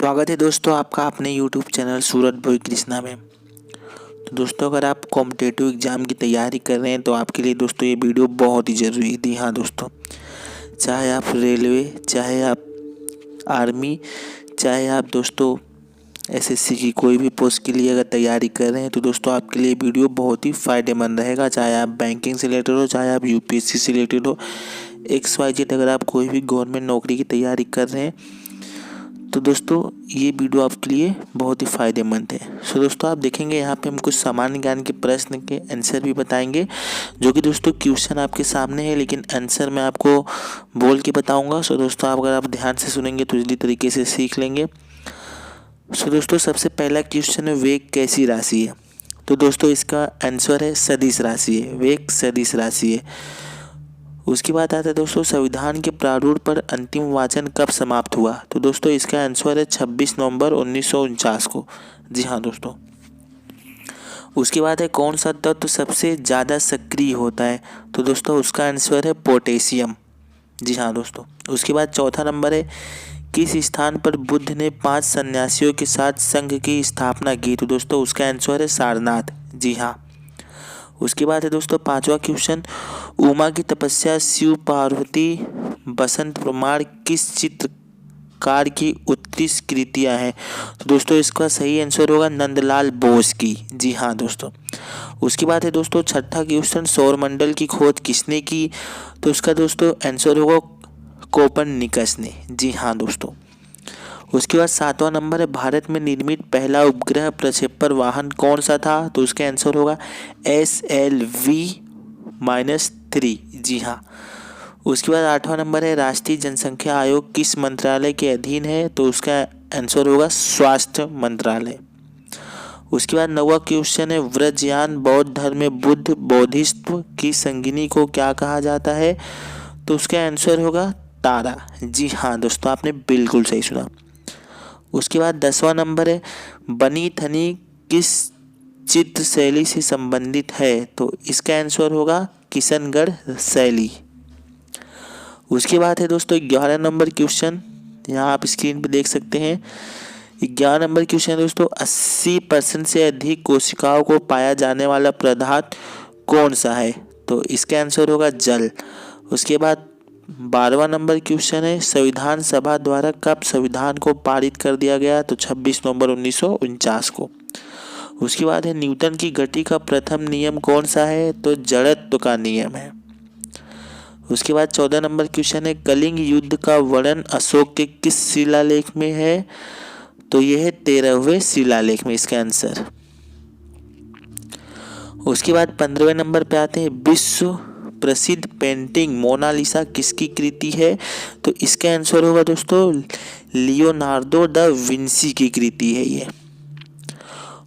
स्वागत है दोस्तों आपका अपने यूट्यूब चैनल सूरत बॉय कृष्णा में। तो दोस्तों अगर आप कॉम्पिटिटिव एग्ज़ाम की तैयारी कर रहे हैं तो आपके लिए दोस्तों ये वीडियो बहुत ही ज़रूरी है। जी हाँ दोस्तों, चाहे आप रेलवे, चाहे आप आर्मी, चाहे आप दोस्तों एसएससी की कोई भी पोस्ट के लिए अगर तैयारी कर रहे हैं तो दोस्तों आपके लिए वीडियो बहुत ही फ़ायदेमंद रहेगा। चाहे आप बैंकिंग से रिलेटेड हो, चाहे आप यूपीएससी से रिलेटेड हो, XYZ अगर आप कोई भी गवर्नमेंट नौकरी की तैयारी कर रहे हैं तो दोस्तों ये वीडियो आपके लिए बहुत ही फ़ायदेमंद है। सो दोस्तों आप देखेंगे यहाँ पे हम कुछ सामान्य ज्ञान के प्रश्न के आंसर भी बताएंगे, जो कि दोस्तों क्वेश्चन आपके सामने है लेकिन आंसर मैं आपको बोल के बताऊंगा। सो दोस्तों अगर आप ध्यान से सुनेंगे तो इसी तरीके से सीख लेंगे। सो दोस्तों सबसे पहला क्वेश्चन है, वेग कैसी राशि है? तो दोस्तों इसका आंसर है सदिश राशि है। वेग सदिश राशि है। उसके बाद आता है दोस्तों, संविधान के प्रारूप पर अंतिम वाचन कब समाप्त हुआ? तो दोस्तों इसका आंसर है 26 नवंबर 1949 को। जी हाँ दोस्तों। उसके बाद है, कौन सा तत्व सबसे ज़्यादा सक्रिय होता है? तो दोस्तों उसका आंसर है पोटेशियम। जी हाँ दोस्तों। उसके बाद चौथा नंबर है, किस स्थान पर बुद्ध ने 5 सन्यासियों के साथ संघ की स्थापना की? तो दोस्तों उसका आंसर है सारनाथ। जी हाँ। उसके बाद है दोस्तों पांचवा क्वेश्चन, उमा की तपस्या, शिव पार्वती, बसंत प्रमाण किस चित्रकार की उत्कृष्ट कृतियां हैं? तो दोस्तों इसका सही आंसर होगा नंदलाल बोस की। जी हाँ दोस्तों। उसके बाद है दोस्तों छठा क्वेश्चन, सौरमंडल की खोज किसने की? तो उसका दोस्तों आंसर होगा कोपरनिकस ने। जी हाँ दोस्तों। उसके बाद सातवां नंबर है, भारत में निर्मित पहला उपग्रह प्रक्षेपण वाहन कौन सा था? तो उसका आंसर होगा SLV-3। जी हाँ। उसके बाद आठवां नंबर है, राष्ट्रीय जनसंख्या आयोग किस मंत्रालय के अधीन है? तो उसका आंसर होगा स्वास्थ्य मंत्रालय। उसके बाद नौवां क्वेश्चन है, व्रजयान बौद्ध धर्म में बुद्ध बोधिसत्व की संगिनी को क्या कहा जाता है? तो उसका आंसर होगा तारा। जी हाँ दोस्तों, आपने बिल्कुल सही सुना। उसके बाद 10वां नंबर है, बनी थनी किस चित्र शैली से संबंधित है? तो इसका आंसर होगा किशनगढ़ शैली। उसके बाद है दोस्तों 11 नंबर क्वेश्चन, यहाँ आप स्क्रीन पे देख सकते हैं। 11 नंबर क्वेश्चन दोस्तों, 80% से अधिक कोशिकाओं को पाया जाने वाला पदार्थ कौन सा है? तो इसका आंसर होगा जल। उसके बाद 12वां नंबर क्वेश्चन है, संविधान सभा द्वारा कब संविधान को पारित कर दिया गया? तो 26 नवंबर 1949 को। उसके बाद है, न्यूटन की गति का प्रथम नियम कौन सा है? तो जड़त्व का नियम है। उसके बाद 14 नंबर क्वेश्चन है, कलिंग युद्ध का वर्णन अशोक के किस शिलालेख में है? तो यह है 13वें शिलालेख में इसका आंसर। उसके बाद 15वें नंबर पे आते हैं, विश्व प्रसिद्ध पेंटिंग मोनालिसा किसकी कृति है? तो इसका आंसर होगा दोस्तों लियोनार्डो दा विंसी की कृति है ये।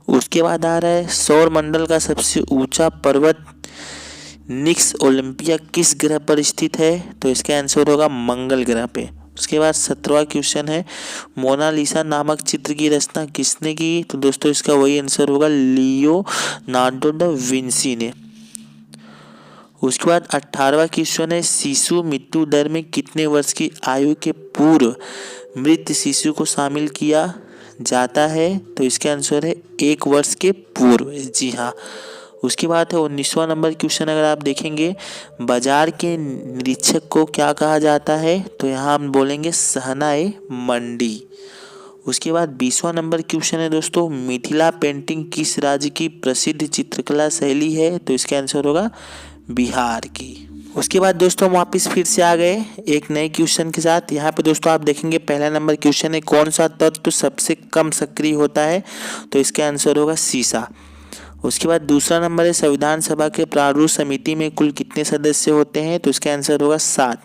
उसके बाद आ रहा है, सौर मंडल का सबसे ऊंचा पर्वत निक्स ओलंपिया किस ग्रह पर स्थित है? तो इसका आंसर होगा मंगल ग्रह पे। उसके बाद 17वां क्वेश्चन है, मोनालिसा नामक चित्र की रचना किसने की? तो दोस्तों इसका वही आंसर होगा लियोनार्डो दा विंसी ने। उसके बाद 18वां क्वेश्चन है, शिशु मृत्यु दर में कितने वर्ष की आयु के पूर्व मृत शिशु को शामिल किया जाता है? तो इसका आंसर है 1 वर्ष के पूर्व। जी हाँ। उसके बाद है 19वां नंबर क्वेश्चन, अगर आप देखेंगे, बाजार के निरीक्षक को क्या कहा जाता है? तो यहाँ हम बोलेंगे सहनाए मंडी। उसके बाद 20वां नंबर क्वेश्चन है दोस्तों, मिथिला पेंटिंग किस राज्य की प्रसिद्ध चित्रकला शैली है? तो इसका आंसर होगा बिहार की। उसके बाद दोस्तों हम वापस फिर से आ गए एक नए क्वेश्चन के साथ। यहाँ पे दोस्तों आप देखेंगे पहला नंबर क्वेश्चन है, कौन सा तत्व सबसे कम सक्रिय होता है? तो इसका आंसर होगा सीसा। उसके बाद दूसरा नंबर है, संविधान सभा के प्रारूप समिति में कुल कितने सदस्य होते हैं? तो इसका आंसर होगा 7।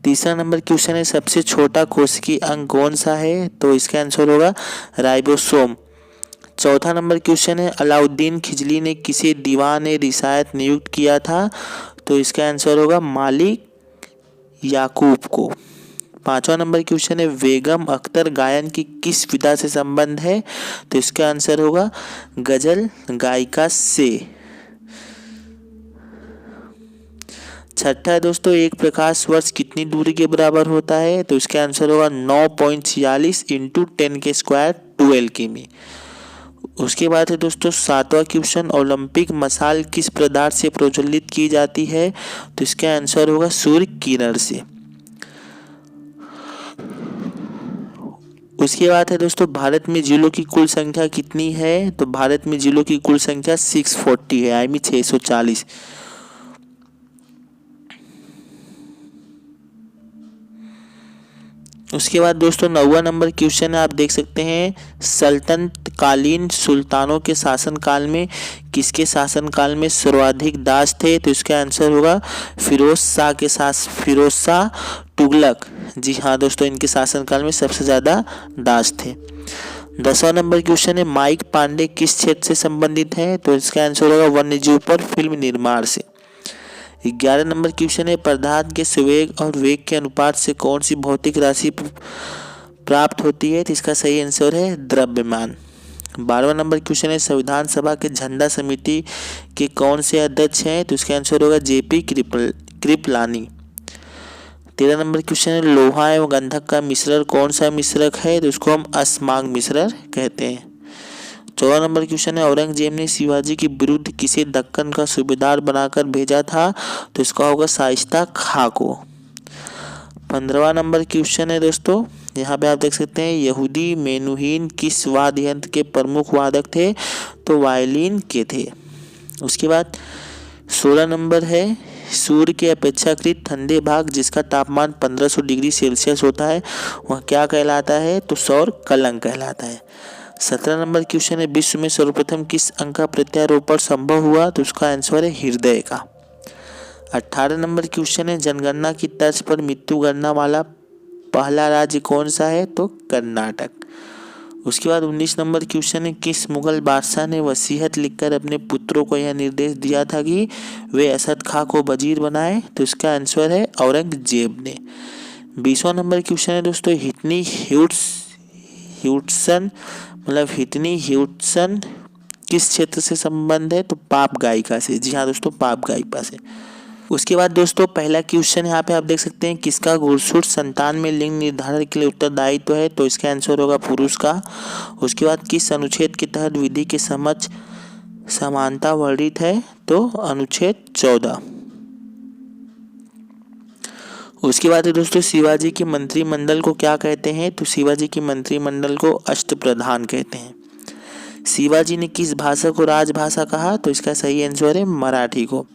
तीसरा नंबर क्वेश्चन है, सबसे छोटा कोशिकीय अंग कौन सा है? तो इसका आंसर होगा राइबोसोम। चौथा नंबर क्वेश्चन है, अलाउद्दीन खिलजी ने किसे दीवान रिसायत नियुक्त किया था? तो इसका आंसर होगा मालिक याकूब को। 5वां नंबर क्वेश्चन है, बेगम अख्तर गायन की किस विधा से संबंध है? तो इसका आंसर होगा गजल गायिका से। छठा है दोस्तों, एक प्रकाश वर्ष कितनी दूरी के बराबर होता है? तो इसका आंसर होगा 9.46 इंटू 10 के स्क्वायर 12 किमी। उसके बाद है दोस्तों सातवां क्वेश्चन, ओलंपिक मशाल किस पदार्थ से प्रज्वलित की जाती है? तो इसका आंसर होगा सूर्य किरण से। उसके बाद है दोस्तों भारत में जिलों की कुल संख्या कितनी है? तो भारत में जिलों की कुल संख्या 640 है, आई मीन 640। उसके बाद दोस्तों 9वां नंबर क्वेश्चन है, आप देख सकते हैं सल्तनत कालीन सुल्तानों के शासनकाल में किसके शासनकाल में सर्वाधिक दास थे? तो इसका आंसर होगा फिरोज शाह तुगलक। जी हाँ दोस्तों, इनके शासनकाल में सबसे ज़्यादा दास थे। 10वां नंबर क्वेश्चन है, माइक पांडे किस क्षेत्र से संबंधित है? तो इसका आंसर होगा वन्यजीव पर फिल्म निर्माण से। 11 नंबर क्वेश्चन है, पदार्थ के संवेग और वेग के अनुपात से कौन सी भौतिक राशि प्राप्त होती है? तो इसका सही आंसर है द्रव्यमान। 12वां नंबर क्वेश्चन है, संविधान सभा के झंडा समिति के कौन से अध्यक्ष हैं? तो इसका आंसर होगा जेपी कृपलानी। 13 नंबर क्वेश्चन है, लोहा एवं गंधक का मिश्रण कौन सा मिश्रक है? तो उसको हम अस्मांग मिश्रण कहते हैं। 14 नंबर क्वेश्चन है, औरंगजेब ने शिवाजी के विरुद्ध किसे दक्कन का सूबेदार बनाकर भेजा था? तो इसका होगा शाइस्ता खां को। 15वां नंबर क्वेश्चन है दोस्तों, यहाँ पे आप देख सकते हैं यहूदी मेनुहीन किस वाद्य यंत्र के प्रमुख वादक थे? तो वायलिन के थे। उसके बाद 16 नंबर है, सूर्य के अपेक्षाकृत ठंडे भाग जिसका तापमान 1500 डिग्री सेल्सियस होता है वह क्या कहलाता है? तो सौर कलंक कहलाता है। 17 नंबर क्वेश्चन है, विश्व में सर्वप्रथम किस अंग का प्रत्यारोपण संभव हुआ? तो उसका आंसर है हृदय का। 18 नंबर क्वेश्चन है, जनगणना की तर्ज पर मृत्यु गणना वाला पहला राज्य कौन सा है? तो कर्नाटक। उसके बाद 19 नंबर क्वेश्चन है, किस मुगल बादशाह ने वसीयत लिखकर अपने पुत्रों को यह निर्देश दिया था कि वे असद खां को वजीर बनाए? तो इसका आंसर है औरंगजेब ने। 20वां नंबर क्वेश्चन है दोस्तों, हिटनी ह्यूटसन किस क्षेत्र से संबंध है? तो पाप गायिका से। जी हाँ दोस्तों, पाप गायिका से। उसके बाद दोस्तों पहला क्वेश्चन यहाँ पे आप देख सकते हैं, किसका गुणसूत्र संतान में लिंग निर्धारण के लिए उत्तरदायित्व है? तो इसका आंसर होगा पुरुष का। उसके बाद किस अनुच्छेद के तहत विधि के समक्ष समानता वर्णित है? तो अनुच्छेद 14। उसके बाद दोस्तों शिवाजी के मंत्रिमंडल को क्या कहते हैं? तो शिवाजी के मंत्रिमंडल को अष्टप्रधान कहते हैं। शिवाजी ने किस भाषा को राजभाषा कहा? तो इसका सही आंसर है मराठी को।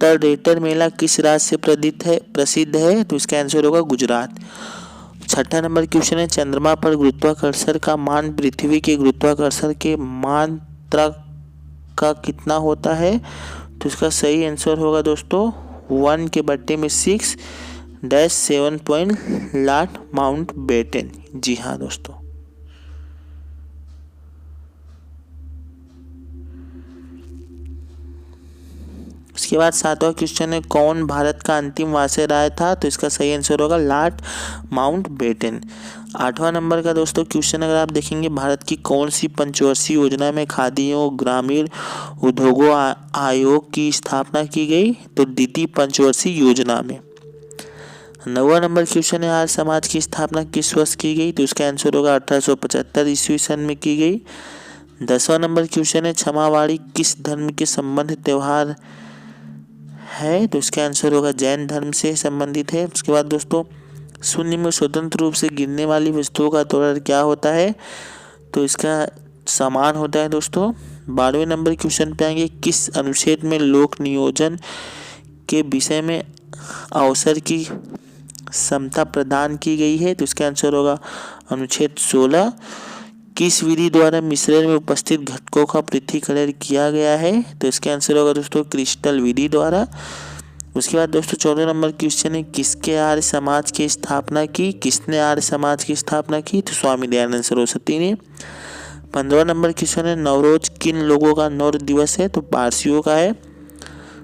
तलरेटर मेला किस राज्य से प्रसिद्ध है? तो इसका आंसर होगा गुजरात। 6ठा नंबर क्वेश्चन है, चंद्रमा पर गुरुत्वाकर्षण का मान पृथ्वी के गुरुत्वाकर्षण के मात्रा का कितना होता है? तो इसका सही आंसर होगा दोस्तों 1/6 लाट माउंट बेटन। जी हाँ दोस्तों। उसके बाद 7वां क्वेश्चन है, कौन भारत का अंतिम वायसराय था? तो इसका सही आंसर होगा लॉर्ड माउंट बेटन। 8वां नंबर का दोस्तों क्वेश्चन अगर आप देखेंगे, भारत की कौन सी पंचवर्षीय योजना में खादी एवं ग्रामीण उद्योगों आयोग की स्थापना की गई? तो द्वितीय पंचवर्षीय योजना में। 9वां नंबर क्वेश्चन है, आर्य समाज की स्थापना किस वर्ष की गई? तो इसका आंसर होगा 1875 ईस्वी सन में की गई। 10वां नंबर क्वेश्चन है, क्षमावाणी किस धर्म के संबंध त्योहार है? तो इसका आंसर होगा जैन धर्म से संबंधित है। उसके बाद दोस्तों शून्य में स्वतंत्र रूप से गिरने वाली वस्तुओं का त्वरण क्या होता है? तो इसका समान होता है दोस्तों। 12वें नंबर क्वेश्चन पे आएंगे, किस अनुच्छेद में लोक नियोजन के विषय में अवसर की समता प्रदान की गई है? तो इसका आंसर होगा अनुच्छेद 16। किस विधि द्वारा मिश्रण में उपस्थित घटकों का पृथक्करण किया गया है? तो इसका आंसर होगा दोस्तों क्रिस्टल विधि द्वारा। उसके बाद दोस्तों 14 नंबर क्वेश्चन है, किसने आर्य समाज की स्थापना की? तो स्वामी दयानंद सरस्वती ने। 15वां नंबर क्वेश्चन है, नवरोज किन लोगों का नौर दिवस है? तो पारसियों का है।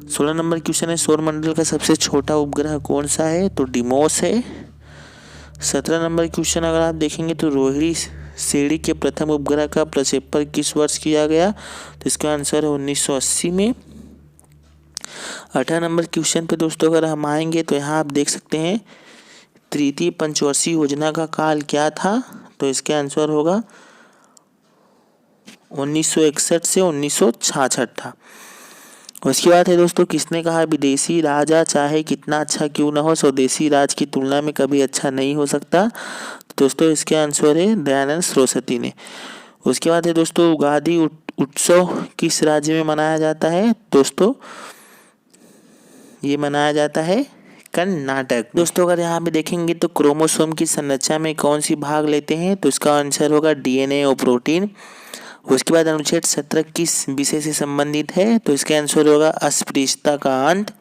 16 नंबर क्वेश्चन है, सौरमंडल का सबसे छोटा उपग्रह कौन सा है? तो डिमोस है। 17 नंबर क्वेश्चन अगर आप देखेंगे तो रोहिणी श्रेणी के प्रथम उपग्रह का प्रक्षेपण किस वर्ष किया गया? तो इसका आंसर है 1980 में। 18 नंबर क्वेश्चन पे दोस्तों अगर हम आएंगे तो यहाँ आप देख सकते हैं तृतीय पंचवर्षीय योजना का काल क्या था। तो इसका आंसर होगा 1961 से 1966 था। उसके बाद है दोस्तों किसने कहा विदेशी राजा चाहे कितना अच्छा क्यों ना हो स्वदेशी राज की तुलना में कभी अच्छा नहीं हो सकता। तो दोस्तों इसके आंसर है दयानंद सरस्वती ने। उसके बाद है दोस्तों उगादी उत्सव किस राज्य में मनाया जाता है। दोस्तों ये मनाया जाता है कर्नाटक। दोस्तों अगर यहाँ पे देखेंगे तो क्रोमोसोम की संरचना में कौन सी भाग लेते हैं। तो इसका आंसर होगा डीएनए और प्रोटीन। उसके बाद अनुच्छेद 17 किस विषय से संबंधित है। तो इसका आंसर होगा अस्पृश्यता का अंत।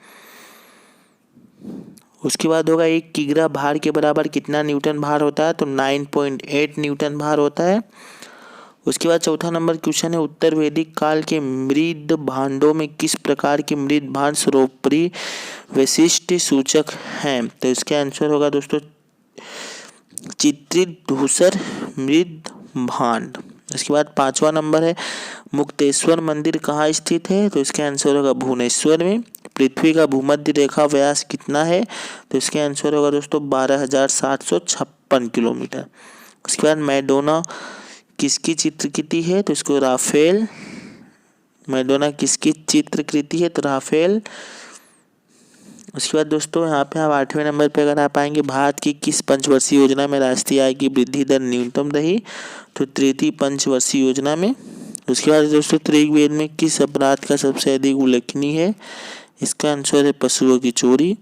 उसके बाद होगा एक किग्रा भार के बराबर कितना न्यूटन भार होता है। तो 9.8 न्यूटन भार होता है। उसके बाद चौथा नंबर क्वेश्चन है उत्तर वैदिक काल के मृद भांडों में किस प्रकार के मृद भांड सर्वोपरि वैशिष्ट सूचक हैं। तो इसका आंसर होगा दोस्तों चित्रित धूसर मृद भांड। इसके बाद पांचवा नंबर है मुक्तेश्वर मंदिर कहाँ स्थित है। तो इसका आंसर होगा भुवनेश्वर में। पृथ्वी का भूमध्य रेखा व्यास कितना है। तो इसका आंसर होगा दोस्तों 12,756 किलोमीटर। उसके बाद मैडोना किसकी चित्रकृति है। तो इसको राफेल मैडोना किसकी चित्रकृति है। तो राफेल। उसके बाद दोस्तों यहाँ पे आप 8वें नंबर पे अगर आप आएंगे भारत की किस पंचवर्षीय योजना में राष्ट्रीय आय की वृद्धि दर न्यूनतम रही। तो तृतीय पंचवर्षीय योजना में। उसके बाद दोस्तों ऋग्वेद में किस अपराध का सबसे अधिक उल्लेखनीय है। इसका आंसर है पशुओं की चोरी।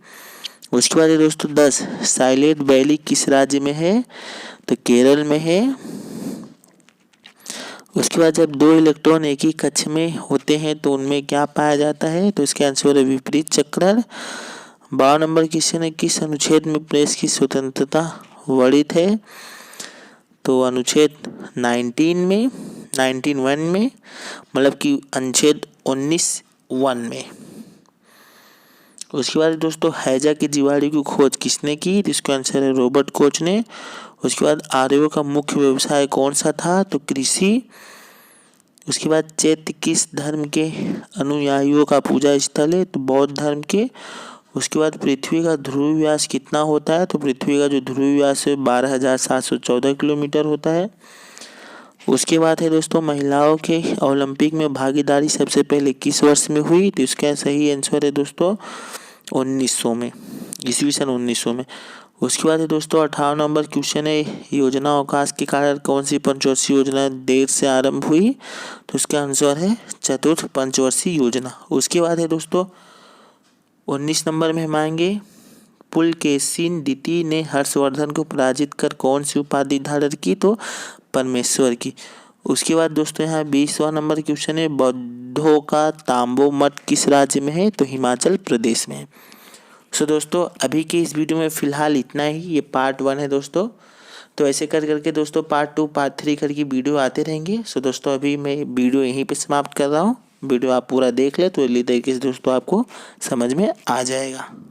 उसके बाद दोस्तों 10 साइलेंट वैली किस राज्य में है। तो केरल में है। उसके बाद जब दो इलेक्ट्रॉन एक ही कक्ष में होते हैं तो उनमें क्या पाया जाता है। तो इसका आंसर है विपरीत चक्रण। 12 नंबर क्वेश्चन है किस अनुच्छेद में प्रेस की स्वतंत्रता वर्णित है। तो अनुच्छेद 19(1) में मतलब कि अनुच्छेद 19(1) में। उसके बाद दोस्तों हैजा की जीवाणु की खोज किसने की। तो इसका आंसर है रॉबर्ट कोच ने। उसके बाद आर्यों का मुख्य व्यवसाय कौन सा था। तो कृषि। उसके बाद चैत्य किस धर्म के अनुयायियों का पूजा स्थल है। तो बौद्ध धर्म के। उसके बाद पृथ्वी का ध्रुव व्यास कितना होता है। तो पृथ्वी का जो ध्रुव व्यास है 12,714 किलोमीटर होता है। उसके बाद है दोस्तों महिलाओं के ओलंपिक में भागीदारी सबसे पहले किस वर्ष में हुई। तो इसका सही आंसर है दोस्तों 1900 में, ईस्वी सन 1900 में। उसके बाद है दोस्तों 18 नंबर क्वेश्चन है योजना अवकाश के कारण कौन सी पंचवर्षीय योजना देर से आरंभ हुई। तो इसका आंसर है चतुर्थ पंचवर्षीय योजना। उसके बाद है दोस्तों 19 नंबर में हम आएंगे पुलकेशिन द्वितीय ने हर्षवर्धन को पराजित कर कौन सी उपाधि धारण की। तो परमेश्वर की। उसके बाद दोस्तों यहाँ 20वां नंबर क्वेश्चन है बौद्धों का तांबो मठ किस राज्य में है। तो हिमाचल प्रदेश में है। सो दोस्तों अभी के इस वीडियो में फ़िलहाल इतना ही। ये पार्ट 1 है दोस्तों। तो ऐसे कर करके दोस्तों पार्ट 2 पार्ट 3 करके वीडियो आते रहेंगे। सो दोस्तों अभी मैं वीडियो यहीं पे समाप्त कर रहा हूँ। वीडियो आप पूरा देख ले तो इसी तरीके से दोस्तों आपको समझ में आ जाएगा।